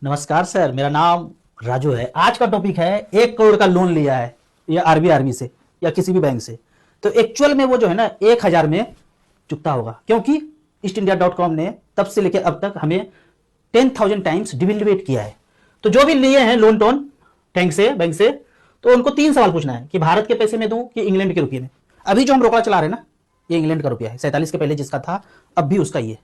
नमस्कार सर, मेरा नाम राजू है। आज का टॉपिक है 1 करोड़ का लोन लिया है या आरबी से या किसी भी बैंक से, तो एक्चुअल में वो जो है ना 1000 में चुकता होगा, क्योंकि ईस्टइंडिया.com ने तब से लेकर अब तक हमें 10,000 टाइम्स डिवेल्युएट किया है। तो जो भी लिए हैं लोन टोन बैंक से तो उनको 3 सवाल पूछना है कि भारत के पैसे में दूं कि इंग्लैंड के रुपये में। अभी जो हम रोकड़ा चला रहे हैं ना, ये इंग्लैंड का रुपया है। 47 के पहले जिसका था अब भी उसका ही है।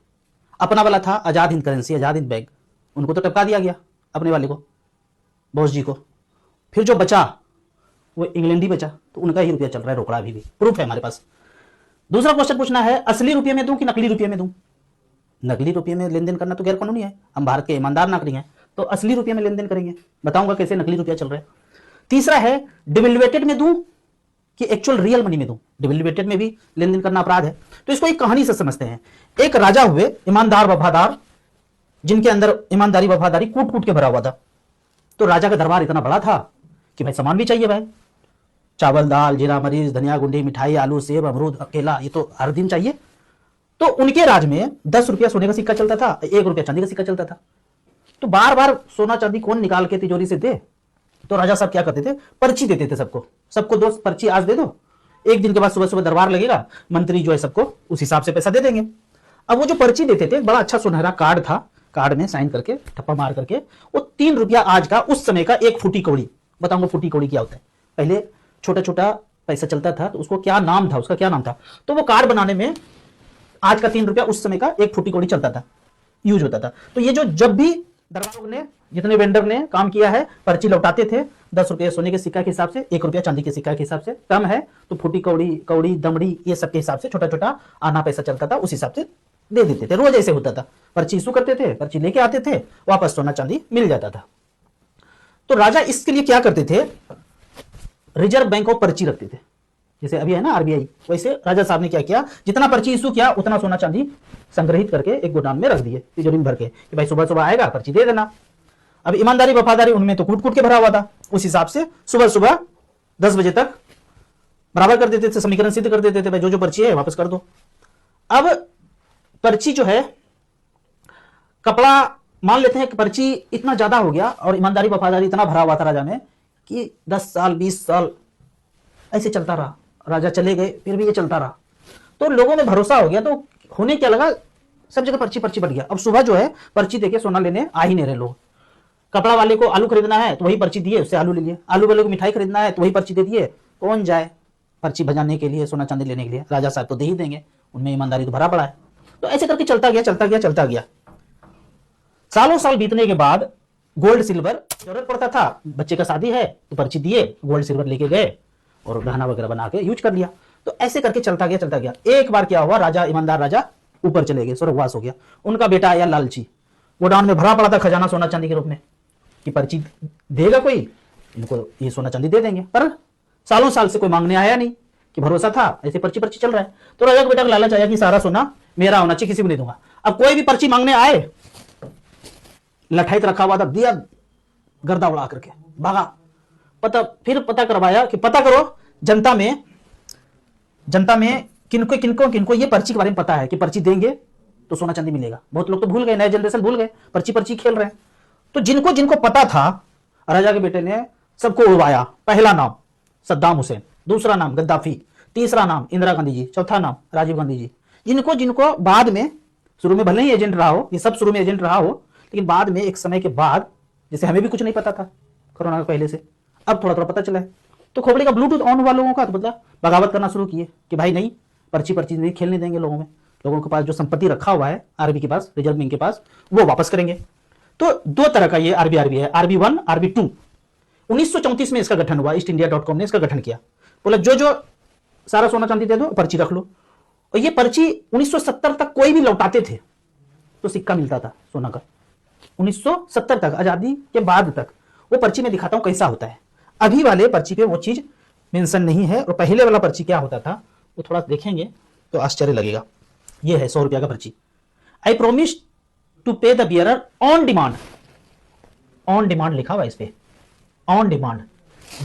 अपना वाला था आजाद हिंद करेंसी, आजाद हिंद बैंक, उनको तो टपका दिया गया अपने वाले को, बॉस जी को। फिर जो बचा वो इंग्लैंड ही बचा, तो उनका ही रुपया चल रहा है रोकड़ा, अभी भी प्रूफ है हमारे पास। दूसरा क्वेश्चन पूछना है असली रुपये में दूं कि नकली रुपये में दूं। नकली रुपये में लेन देन करना तो गैर कानूनी है, हम भारत के ईमानदार नागरिक हैं, तो असली रुपये में लेन देन करेंगे। बताऊंगा कैसे नकली रुपया चल रहा है। तीसरा है डिवेल्युएटेड में दूं कि एक्चुअल रियल मनी में दूं। डिवेल्युएटेड में भी लेन देन करना अपराध है, तो इसको एक कहानी से समझते हैं। एक राजा हुए, ईमानदार वफादार, जिनके अंदर ईमानदारी वफादारी कूट कूट के भरा हुआ था। तो राजा का दरबार इतना बड़ा था कि भाई सामान भी चाहिए, भाई चावल दाल जीरा मरीच धनिया गुंडी मिठाई आलू सेब अमरूद केला, ये तो हर दिन चाहिए। तो उनके राज में 10 रुपया सोने का सिक्का चलता था, 1 रुपया चांदी का सिक्का चलता था। तो बार बार सोना चांदी कौन निकाल के तिजोरी से दे। तो राजा साहब क्या करते थे, पर्ची देते थे सबको दोस्त पर्ची आज दे दो, एक दिन के बाद सुबह सुबह दरबार लगेगा, मंत्री जो है सबको उस हिसाब से पैसा दे देंगे। अब वो जो पर्ची देते थे, बड़ा अच्छा सुनहरा कार्ड था, कार्ड में साइन करके ठप्पा मार करके वो 3 रुपया आज का उस समय का 1 फूटी कौड़ी। बताऊंगा फूटी कौड़ी क्या होता है। पहले छोटा छोटा पैसा चलता था, तो उसको क्या नाम था, उसका क्या नाम था, तो वो कार्ड बनाने में आज का 3 रुपया उस समय का 1 फूटी कौड़ी चलता था, यूज होता था। तो ये जो जब भी दरबारों ने जितने वेंडर ने काम किया है, पर्ची लौटाते थे 10 रुपये सोने के सिक्का के हिसाब से, 1 रुपया चांदी के सिक्का के हिसाब से, कम है तो फूटी कौड़ी दमड़ी ये सब के हिसाब से छोटा छोटा आना पैसा चलता था, उस हिसाब से दे देते थे। रोज ऐसे होता था, पर्ची इशू करते थे, पर्ची लेके आते थे, वापस सोना चांदी मिल जाता था। तो राजा इसके लिए क्या करते थे, रिजर्व बैंक ऑफ पर्ची रखते थे, जैसे अभी है ना आरबीआई, वैसे राजा साहब ने क्या किया, जितना पर्ची इशू किया उतना सोना चांदी संग्रहित करके एक गोदाम में रख दिए, तिजोरी में भर के, कि भाई सुबह सुबह आएगा पर्ची दे देना। अब ईमानदारी वफादारी उनमें तो कूट कूट के भरा हुआ था, उस हिसाब से सुबह सुबह 10 बजे तक बराबर कर देते थे, समीकरण सिद्ध कर देते थे, भाई जो पर्ची है वापस कर दो। अब पर्ची जो है, कपड़ा मान लेते हैं कि पर्ची इतना ज्यादा हो गया और ईमानदारी वफादारी इतना भरा हुआ था राजा में कि 10 साल 20 साल ऐसे चलता रहा। राजा चले गए फिर भी ये चलता रहा, तो लोगों में भरोसा हो गया। तो होने क्या लगा, सब जगह पर्ची पर्ची बढ़ गया। अब सुबह जो है पर्ची देके सोना लेने आ ही नहीं रहे लोग। कपड़ा वाले को आलू खरीदना है तो वही पर्ची दिए, उससे आलू ले लिए। आलू वाले को मिठाई खरीदना है तो वही पर्ची दे दिए। कौन जाए पर्ची बजाने के लिए, सोना चांदी लेने के लिए। राजा साहब तो दे ही देंगे, उनमें ईमानदारी तो भरा पड़ा है। तो ऐसे करके चलता गया। सालों साल बीतने के बाद गोल्ड सिल्वर जरूरत पड़ता था, बच्चे का शादी है तो पर्ची दिए, गोल्ड सिल्वर लेके गए और गहना वगैरह बना के यूज कर लिया। तो ऐसे करके चलता गया। एक बार क्या हुआ, राजा ईमानदार राजा ऊपर चले गए, स्वर्गवास हो गया। उनका बेटा आया लालची, गोडाउन में भरा पड़ा था खजाना सोना चांदी के रूप में, कि पर्ची देगा कोई, इनको ये सोना चांदी दे देंगे। पर सालों साल से कोई मांगने आया नहीं, कि भरोसा था ऐसे पर्ची चल रहा है। तो राजा के बेटा को लालच आया कि सारा सोना मेरा होना चाहिए, किसी को नहीं दूंगा। अब कोई भी पर्ची मांगने आए, लठाई रखा हुआ था, दिया गर्दा उड़ा करके भागा। फिर पता करवाया कि पता करो जनता में किनको ये पर्ची के बारे में पता है कि पर्ची देंगे तो सोना चांदी मिलेगा। बहुत लोग तो भूल गए, नए जनरेशन भूल गए, पर्ची खेल रहे हैं। तो जिनको पता था, राजा के बेटे ने सबको उड़वाया। पहला नाम सद्दाम हुसैन, दूसरा नाम गद्दाफी, तीसरा नाम इंदिरा गांधी जी, चौथा नाम राजीव गांधी जी। जिनको बाद में, शुरू में भले ही एजेंट रहा हो, ये सब शुरू में एजेंट रहा हो, लेकिन बाद में एक समय के बाद, जैसे हमें भी कुछ नहीं पता था कोरोना के पहले से, अब थोड़ा थोड़ा पता चला है। तो खोपड़ी का ब्लूटूथ ऑन हुआ लोगों का, तो मतलब बगावत करना शुरू किए कि भाई नहीं, पर्ची नहीं खेलने देंगे लोगों के पास जो संपत्ति रखा हुआ है आरबी के पास, रिजर्व बैंक के पास, वो वापस करेंगे। तो 2 तरह का ये आरबी है, RB1 RB2। 1934 में इसका गठन हुआ, ईस्टइंडिया.com ने इसका गठन किया। बोला जो सारा सोना चांदी दे दो, पर्ची रख लो। और ये पर्ची 1970 तक कोई भी लौटाते थे तो सिक्का मिलता था सोना का। 1970 तक, आजादी के बाद तक। वो पर्ची में दिखाता हूं कैसा होता है। अभी वाले पर्ची पे वो चीज मेंशन नहीं है। और पहले वाला पर्ची क्या होता था वो थोड़ा देखेंगे तो आश्चर्य लगेगा। ये है 100 रुपया का पर्ची। आई प्रोमिस टू पे the bearer on demand. On demand लिखा हुआ इस पे, ऑन डिमांड।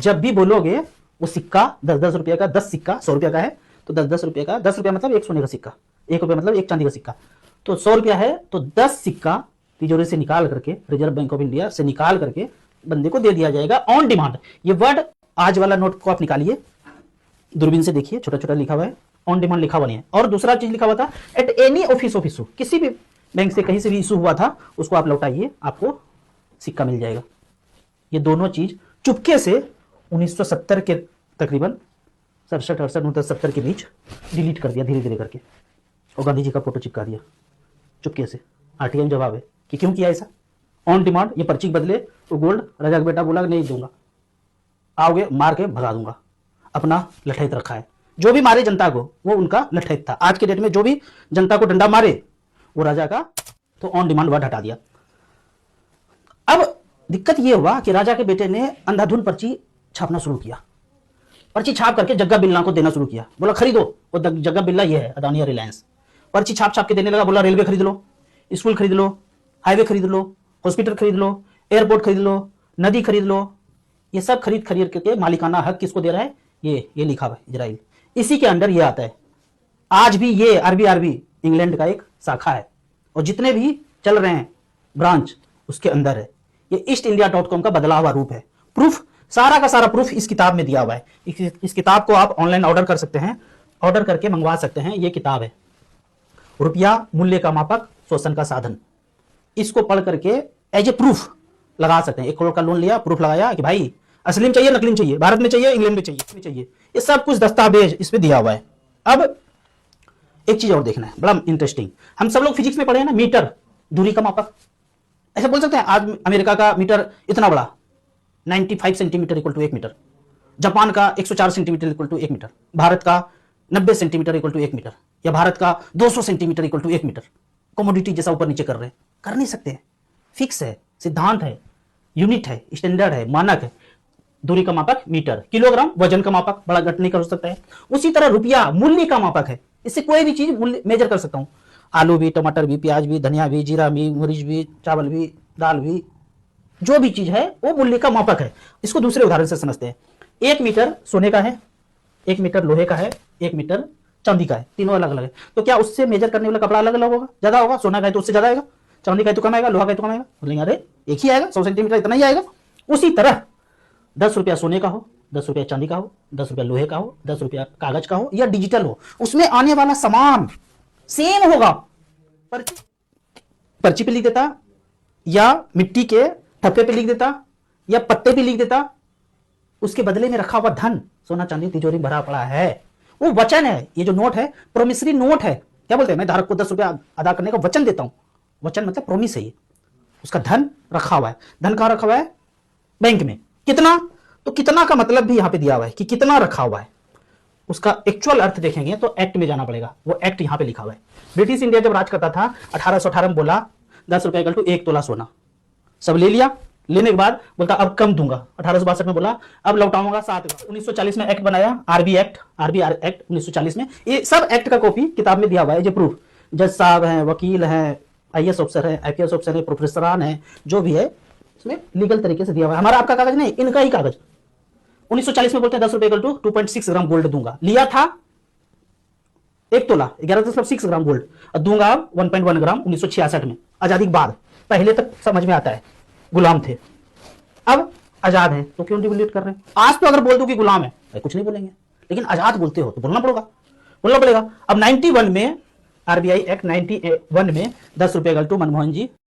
जब भी बोलोगे वो सिक्का 10-10 रुपये का, 10 सिक्का 100 रुपया का है तो 10-10 रुपये का, 10 रुपया मतलब 1 सोने का सिक्का, 1 रुपया मतलब 1 चांदी का सिक्का। तो 100 रुपया है तो 10 सिक्का तिजोरी से निकाल करके, रिजर्व बैंक ऑफ इंडिया से निकाल करके बंदे को दे दिया जाएगा ऑन डिमांड। ये वर्ड आज वाला नोट को आप निकालिए, दूरबीन से देखिए, छोटा छोटा लिखा हुआ है, ऑन डिमांड लिखा हुआ नहीं है। और दूसरा चीज लिखा हुआ था at any office of issue, किसी भी बैंक से कहीं से भी इशू हुआ था उसको आप लौटाइए, आपको सिक्का मिल जाएगा। ये दोनों चीज चुपके से 1970 के तकरीबन 67, 68, 69, 70 के बीच डिलीट कर दिया धीरे धीरे करके, और गांधी जी का फोटो चिपका दिया चुपके से। आरटीआई में जवाब है कि क्यों किया ऐसा, ऑन डिमांड। ये पर्ची के बदले वो गोल्ड राजा का बेटा बोला नहीं दूंगा, आओगे मार के भगा दूंगा, अपना लठैत रखा है। जो भी मारे जनता को वो उनका लठैत था। आज के डेट में जो भी जनता को डंडा मारे वो राजा का, तो ऑन डिमांड वर्ड हटा दिया। अब दिक्कत ये हुआ कि राजा के बेटे ने अंधाधुन पर्ची छापना शुरू किया, पर्ची छाप करके जग्गा बिल्ला को देना शुरू किया। बोला खरीदो, वो जग्गा बिल्ला ये है अदानी या रिलायंस। पर्ची छाप छाप के देने लगा, बोला रेलवे खरीद लो, स्कूल खरीद लो, हाईवे खरीद लो, हॉस्पिटल खरीद लो, एयरपोर्ट खरीद लो, नदी खरीद लो। ये सब खरीद खरीद करके मालिकाना हक किसको दे रहा है, ये लिखा हुआ है इजराइल, इसी के अंडर ये आता है। आज भी ये आरबी इंग्लैंड का एक शाखा है, और जितने भी चल रहे हैं ब्रांच उसके अंदर है। ये eastindia.com का बदला हुआ रूप है। प्रूफ, सारा का सारा प्रूफ इस किताब में दिया हुआ है। इस किताब को आप ऑनलाइन ऑर्डर कर सकते हैं, ऑर्डर करके मंगवा सकते हैं। ये किताब है रुपया मूल्य का मापक, शोषण का साधन। इसको पढ़ करके एज ए प्रूफ लगा सकते हैं। 1 करोड़ का लोन लिया, प्रूफ लगाया कि भाई असली में चाहिए नकली में चाहिए, भारत में चाहिए इंग्लैंड में चाहिए, ये सब कुछ दस्तावेज इस पे दिया हुआ है। अब एक चीज और देखना है, बड़ा इंटरेस्टिंग। हम सब लोग फिजिक्स में पढ़े हैं ना, मीटर दूरी का मापक। ऐसे बोल सकते हैं आज अमेरिका का मीटर इतना बड़ा 95 centimetre equal to 1 metre, Japan का 104 centimetre equal to 1 metre, Bharat का 90 सेंटीमीटर इक्वल टू 1 मीटर, या भारत का 200 centimetre equal to 1 metre. Commodity जैसा ऊपर नीचे कर रहे हैं, कर नहीं सकते हैं। फिक्स है, सिद्धांत है, यूनिट है, स्टैंडर्ड है, मानक है। दूरी का मापक मीटर, किलोग्राम वजन का मापक, बड़ा घट नहीं कर सकता है। उसी तरह रुपया मूल्य का मापक है, इससे कोई भी चीज मूल्य मेजर कर सकता हूं। आलू भी, टमाटर भी, प्याज भी, धनिया भी, जीरा भी, मरीच भी, चावल भी, दाल भी, जो भी चीज है वो मूल्य का मापक है। इसको दूसरे उदाहरण से समझते हैं। 1 मीटर सोने का है, 1 मीटर लोहे का है, 1 मीटर चांदी का है, तीनों अलग अलग है। तो क्या उससे मेजर करने वाला कपड़ा अलग अलग होगा, ज्यादा होगा? सोना का है तो उससे ज्यादा आएगा, चांदी का है तो कम आएगा, लोहा का है तो कम आएगा। बोलेंगे अरे एक ही आएगा, 100 सेंटीमीटर इतना ही आएगा। उसी तरह 10 रुपया सोने का हो, 10 रुपया चांदी का हो, 10 रुपया लोहे का हो, 10 रुपया कागज का हो या डिजिटल हो, उसमें आने वाला सामान सेम होगा। पर्ची पे लिख देता, या मिट्टी के ठप्पे पे लिख देता, या पत्ते पे लिख देता। उसके बदले में रखा हुआ धन, सोना चांदी तिजोरी भरा पड़ा है, वो वचन है। ये जो नोट है प्रोमिसरी नोट है। क्या बोलते हैं, मैं धारक को 10 रुपया अदा करने का वचन देता हूं। वचन मतलब प्रोमिस है ये। उसका धन रखा हुआ है। धन कहां रखा हुआ है? बैंक में। कितना? तो कितना का मतलब भी यहां पे दिया हुआ है कि कितना रखा हुआ है। उसका एक्चुअल अर्थ देखेंगे तो एक्ट में जाना पड़ेगा। वो एक्ट यहां पे लिखा हुआ है। ब्रिटिश इंडिया जब राज करता था 1818 में बोला 10 रुपए इक्वल टू 1 तोला सोना। सब ले लिया। लेने के बाद बोलता अब कम दूंगा। 1862 में बोला अब लौटाऊंगा 7। 1940 में एक्ट बनाया, आरबी एक्ट 1940 में। ये सब एक्ट का कॉपी किताब में दिया हुआ है। जो प्रूफ, जज साहब हैं, वकील हैं, आईएएस ऑफिसर है, आईपीएस ऑफिसर है, प्रोफेसरान है, जो भी है इसमें लीगल तरीके से दिया हुआ है। हमारा आपका कागज नहीं, इनका ही कागज। 1940 में बोलते हैं 10 रुपए इक्वल टू 2.6 ग्राम गोल्ड दूंगा। लिया था 1 तोला 11.6 ग्राम गोल्ड, और दूंगा 1.1 ग्राम 1966 में, आजादी के बाद। पहले तक समझ में आता है गुलाम थे, अब आजाद हैं तो क्यों डिवोल्यूट कर रहे हैं? आज तो अगर बोल दो कि गुलाम है तो कुछ नहीं बोलेंगे, लेकिन आजाद बोलते हो तो बोलना पड़ेगा। अब 91 में आरबीआई एक्ट 91 में 10 रुपए इक्वल टू मनमोहन जी